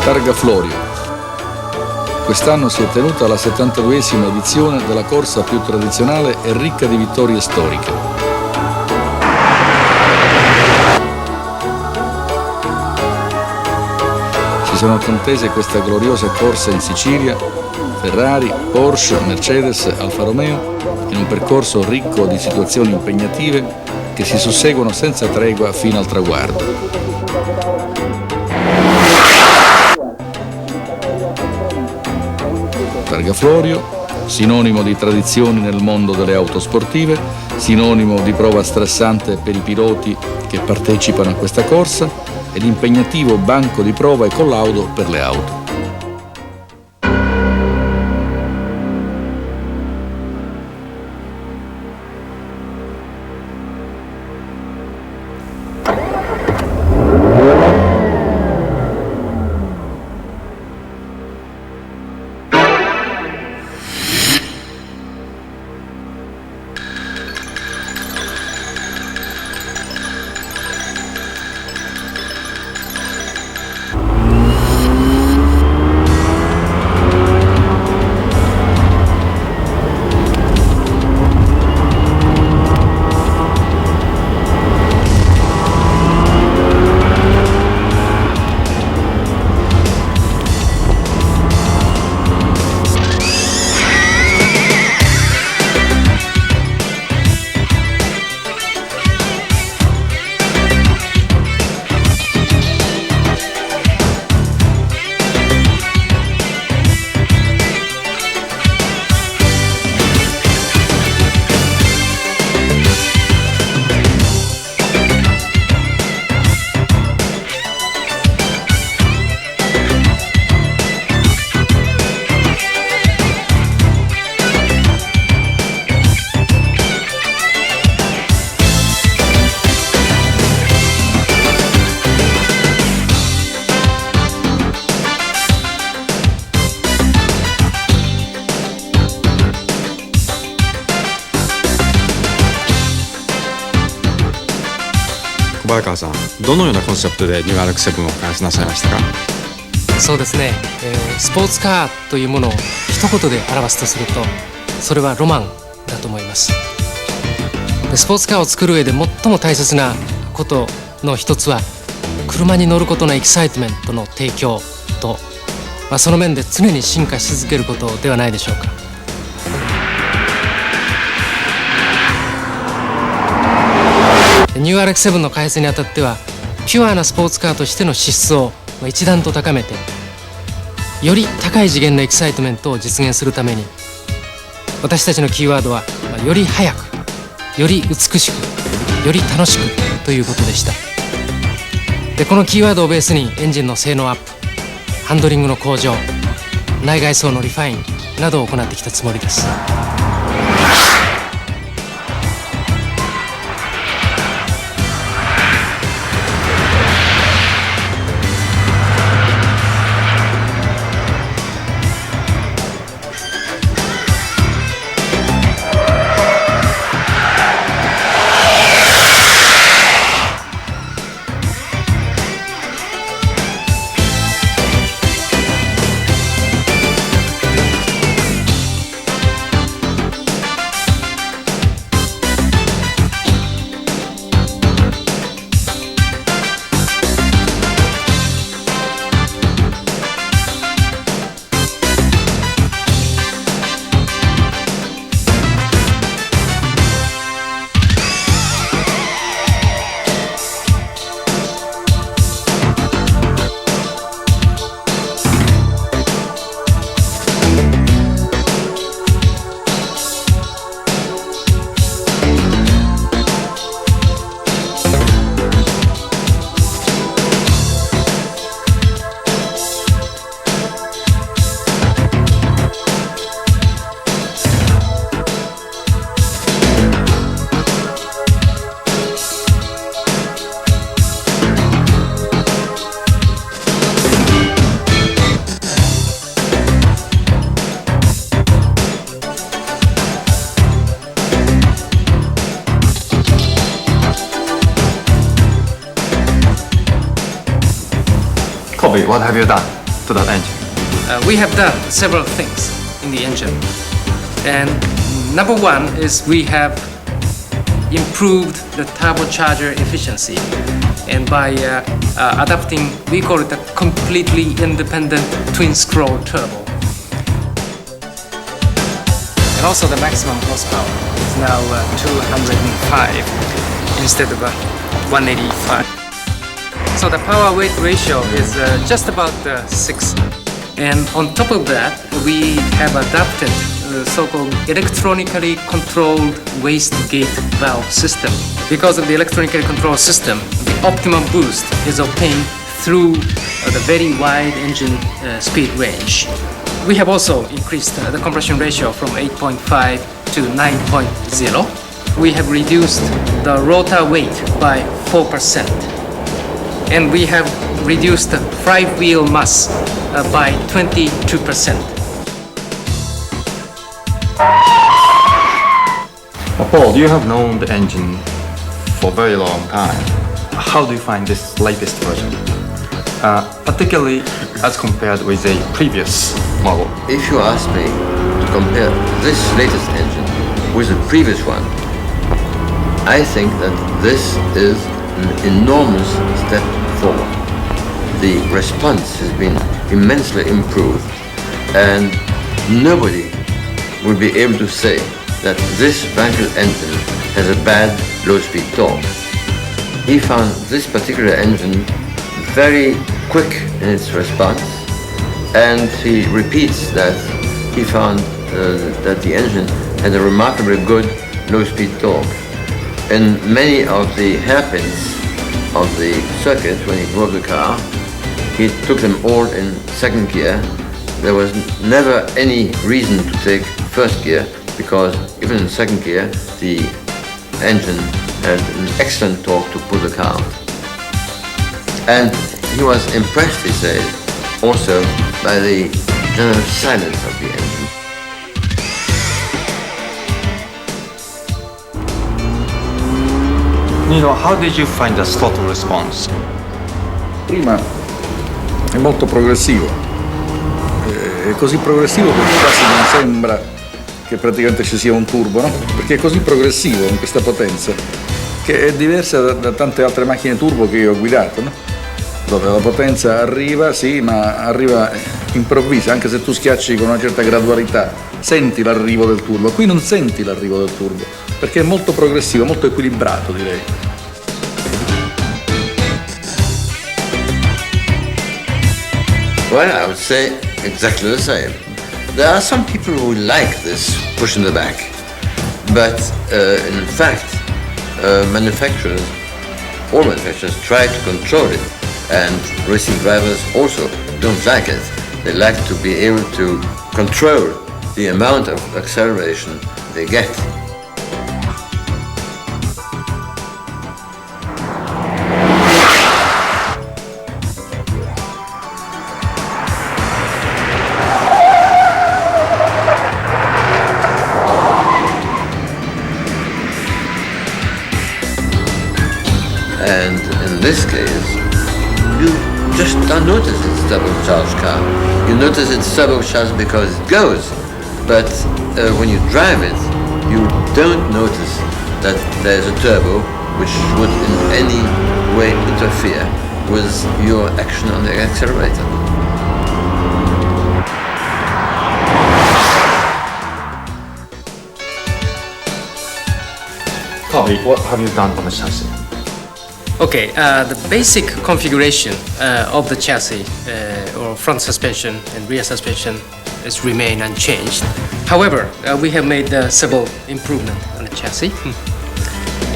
Targa Florio. Quest'anno si è tenuta la 72esima edizione della corsa più tradizionale e ricca di vittorie storiche. Si sono contese questa gloriosa corsa in Sicilia Ferrari, Porsche, Mercedes, Alfa Romeo in un percorso ricco di situazioni impegnative che si susseguono senza tregua fino al traguardo. Targa Florio, sinonimo di tradizioni nel mondo delle auto sportive, sinonimo di prova stressante per i piloti che partecipano a questa corsa ed impegnativo banco di prova e collaudo per le auto.小早川さん、どのようなコンセプトでニュー RX-7 を開発なさいましたか？そうですね、スポーツカーというものを一言で表すとすると、それはロマンだと思います。でスポーツカーを作る上で最も大切なことの一つは、車に乗ることのエキサイトメントの提供と、その面で常に進化し続けることではないでしょうか。ニュー RX-7 の開発にあたっては、ピュアなスポーツカーとしての資質を一段と高めて、より高い次元のエキサイトメントを実現するために、私たちのキーワードはより速く、より美しく、より楽しくということでした。でこのキーワードをベースにエンジンの性能アップ、ハンドリングの向上、内外装のリファインなどを行ってきたつもりです。Hobby, what have you done to that engine? We have done several things in the engine. And number one is we have improved the turbocharger efficiency. And by adapting, we call it a completely independent twin-scroll turbo. And also the maximum horsepower is now 205 instead of 185. So the power-weight ratio is just about 6. And on top of that, we have adapted the so-called electronically controlled wastegate valve system. Because of the electronically controlled system, the optimum boost is obtained through the very wide engine speed range. We have also increased the compression ratio from 8.5 to 9.0. We have reduced the rotor weight by 4%. And we have reduced the flywheel mass by 22%. Paul, you have known the engine for a very long time. How do you find this latest version? Particularly as compared with a previous model. If you ask me to compare this latest engine with the previous one, I think that this is an enormous step forward. The response has been immensely improved, and nobody will be able to say that this Wankel engine has a bad low-speed torque. He found this particular engine very quick in its response, and he repeats that he found that the engine had a remarkably good low-speed torque. In many of the hairpins of the circuit, when he drove the car, he took them all in second gear. There was never any reason to take first gear, because even in second gear, the engine had an excellent torque to pull the car. And he was impressed, he said, also by the general silence of the engine. Nino, how did you find the throttle response? Prima è molto progressivo, è così progressivo che quasi non sembra che praticamente ci sia un turbo, no? Perché è così progressivo con questa potenza che è diversa da tante altre macchine turbo che io ho guidato, no? Dove la potenza arriva, sì, ma arriva improvvisa, anche se tu schiacci con una certa gradualità, senti l'arrivo del turbo. Qui non senti l'arrivo del turbo, perché è molto progressivo, molto equilibrato, direi. Well, I would say exactly the same. There are some people who like this push in the back, but in fact, manufacturers, all manufacturers try to control it, and racing drivers also don't like it. They like to be able to control the amount of acceleration they get. And in this case, you just don't notice it's a turbocharged car. You notice it's turbocharged because it goes, but when you drive it, you don't notice that there's a turbo which would in any way interfere with your action on the accelerator. Bobby, what have you done on the chassis? Okay, the basic configuration of the chassis or front suspension and rear suspension is remain unchanged. However, we have made several improvements on the chassis.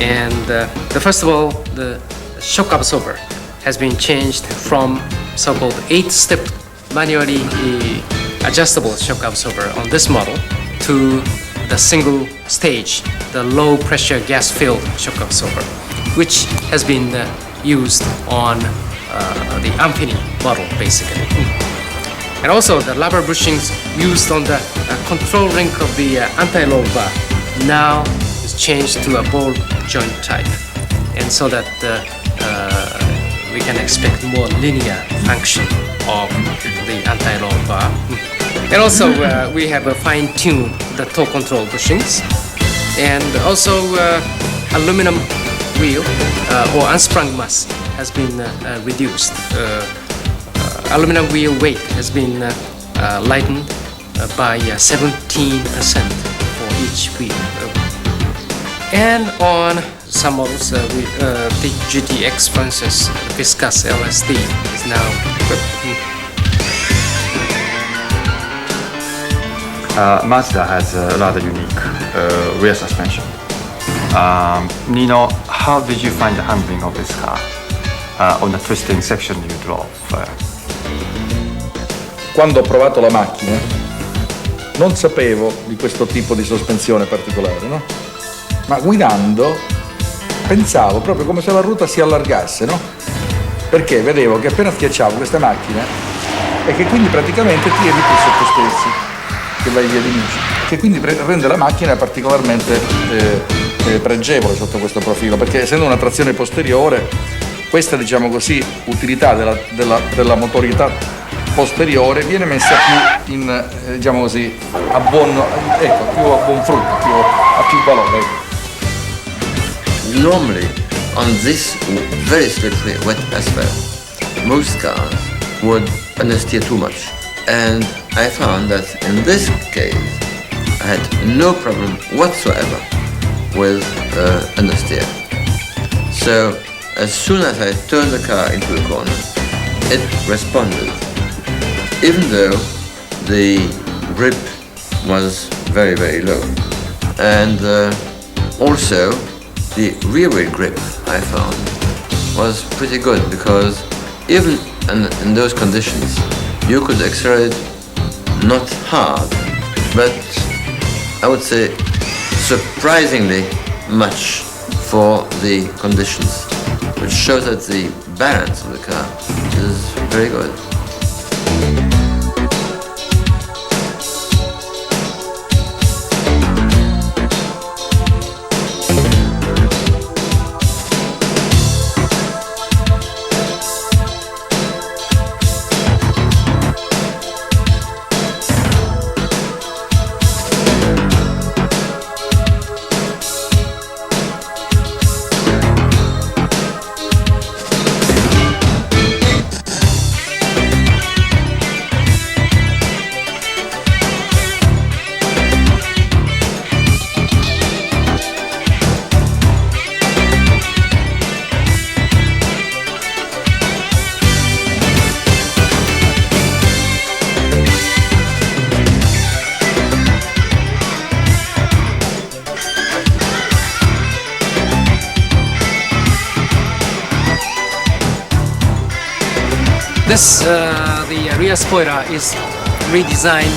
And first of all, the shock absorber has been changed from so-called 8-step manually adjustable shock absorber on this model to the single stage, the low pressure gas filled shock absorber, which has been used on the Ampini model, basically. And also the rubber bushings used on the control ring of the anti-load bar now is changed to a ball joint type. And so that we can expect more linear function of the anti-roll bar. And also we have fine-tuned the toe control bushings, and also aluminum wheel or unsprung mass has been reduced. Aluminum wheel weight has been lightened by 17% for each wheel. And on some models, the GTX, for instance, viscous LSD is now equipped. Mazda has a rather unique rear suspension. Nino, how did you find the handling of this car on the twisting section you drove? Quando ho provato la macchina non sapevo di questo tipo di sospensione particolare, no? Ma guidando pensavo proprio come se la ruota si allargasse, no? Perché vedevo che appena schiacciavo questa macchina e che quindi praticamente tiri tu sotto stessi, che vai via di luce, che quindi rende la macchina particolarmente pregevole sotto questo profilo, perché essendo una trazione posteriore, questa, diciamo così, utilità della motorità posteriore viene messa più in, diciamo così, più a buon frutto, a più valore. Normally, on this very slippery wet asphalt, most cars would understeer too much. And I found that in this case, I had no problem whatsoever with understeer. So, as soon as I turned the car into a corner, it responded, even though the grip was very, very low. And also, the rear wheel grip, I found, was pretty good, because even in those conditions, you could accelerate not hard, but I would say surprisingly much for the conditions, which shows that the balance of the car is very good. This, the rear spoiler is redesigned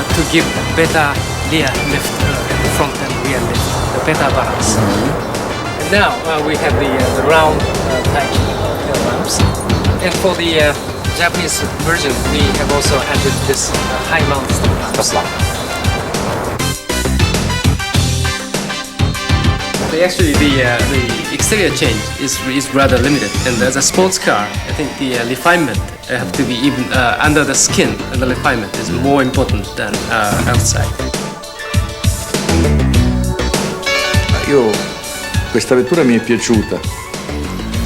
to give better rear lift at the front and rear lift, the better balance. And now we have the round type tail lamps. And for the Japanese version, we have also added this high mount stop lamp. Actually, the exterior change is rather limited, and as a sports car, I think the refinement have to be even under the skin, and the refinement is more important than outside. Questa vettura mi è piaciuta.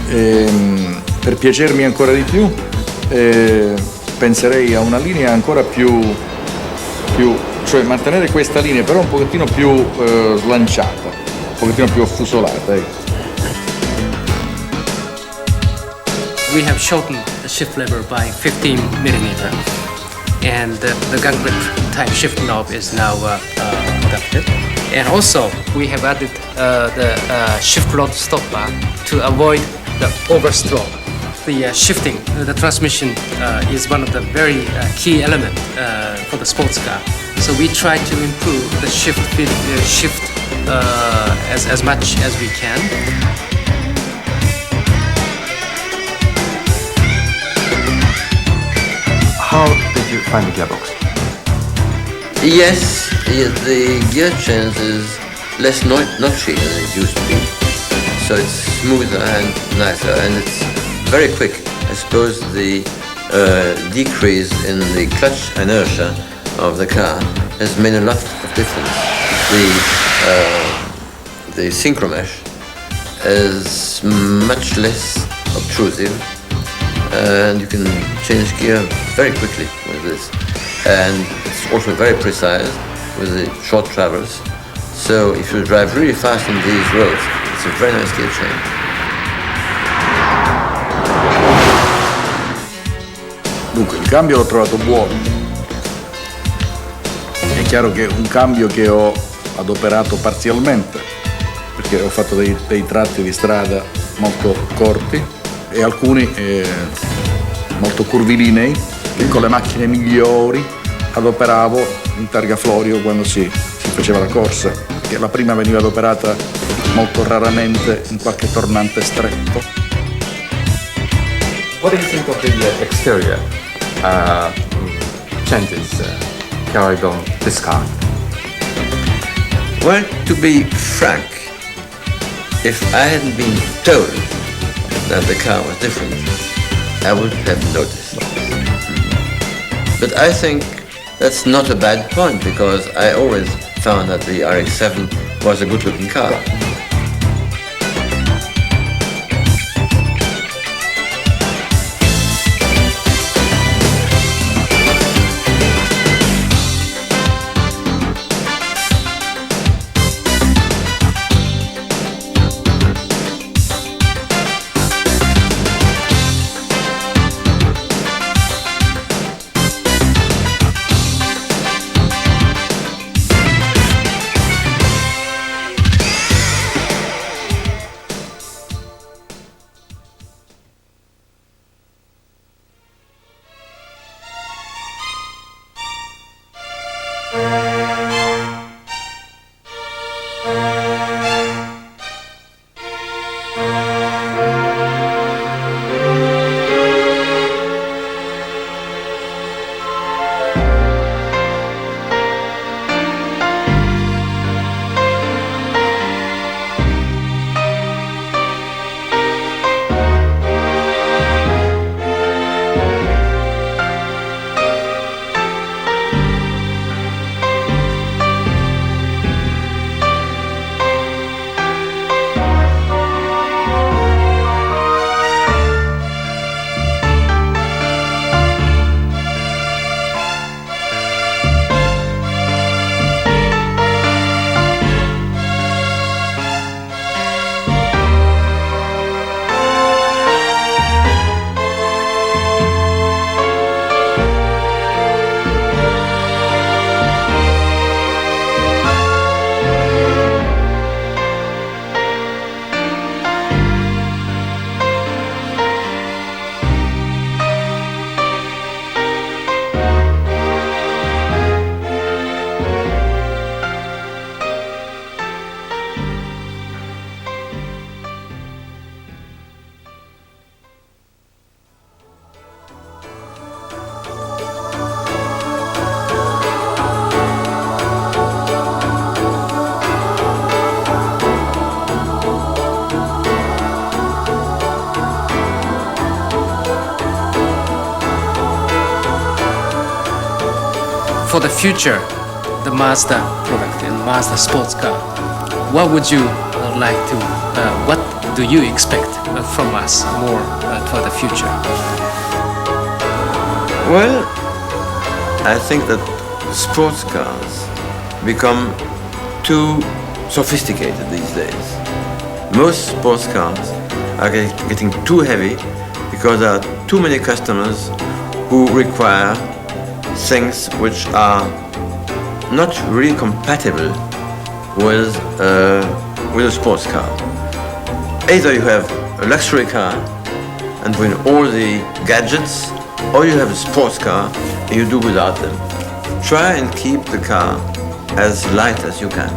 Per piacermi ancora di più, penserei a una linea ancora più, cioè mantenere questa linea però un pochettino più slanciata, un pochettino più affusolata. We have shortened the shift lever by 15 millimeter, and the gun grip type shift knob is now adapted. And also we have added the shift rod stop bar to avoid the overstroke. The shifting, the transmission is one of the very key elements for the sports car. So we try to improve the shift as much as we can. How did you find the gearbox? Yes, the gear change is less notchy than it used to be. So it's smoother and nicer, and it's very quick. I suppose the decrease in the clutch inertia of the car has made a lot of difference. The synchromesh is much less obtrusive, and you can change gear very quickly with this. And it's also very precise with the short travels. So if you drive really fast on these roads, it's a very nice gear change. Dunque, il cambio l'ho trovato buono. È chiaro che è un cambio che ho adoperato parzialmente, perché ho fatto dei tratti di strada molto corti e alcuni molto curvilinei, che con le macchine migliori adoperavo in targa Florio quando si faceva la corsa, che la prima veniva adoperata molto raramente in qualche tornante stretto. What do you think of the exterior changes carried on this car? Well, to be frank, if I hadn't been told that the car was different, I would have noticed. But I think that's not a bad point, because I always found that the RX-7 was a good-looking car. For the future, the Mazda product and Mazda sports car, what would you like to, what do you expect from us more for the future? Well, I think that sports cars become too sophisticated these days. Most sports cars are getting too heavy because there are too many customers who require things which are not really compatible with a sports car. Either you have a luxury car and bring all the gadgets, or you have a sports car and you do without them. Try and keep the car as light as you can.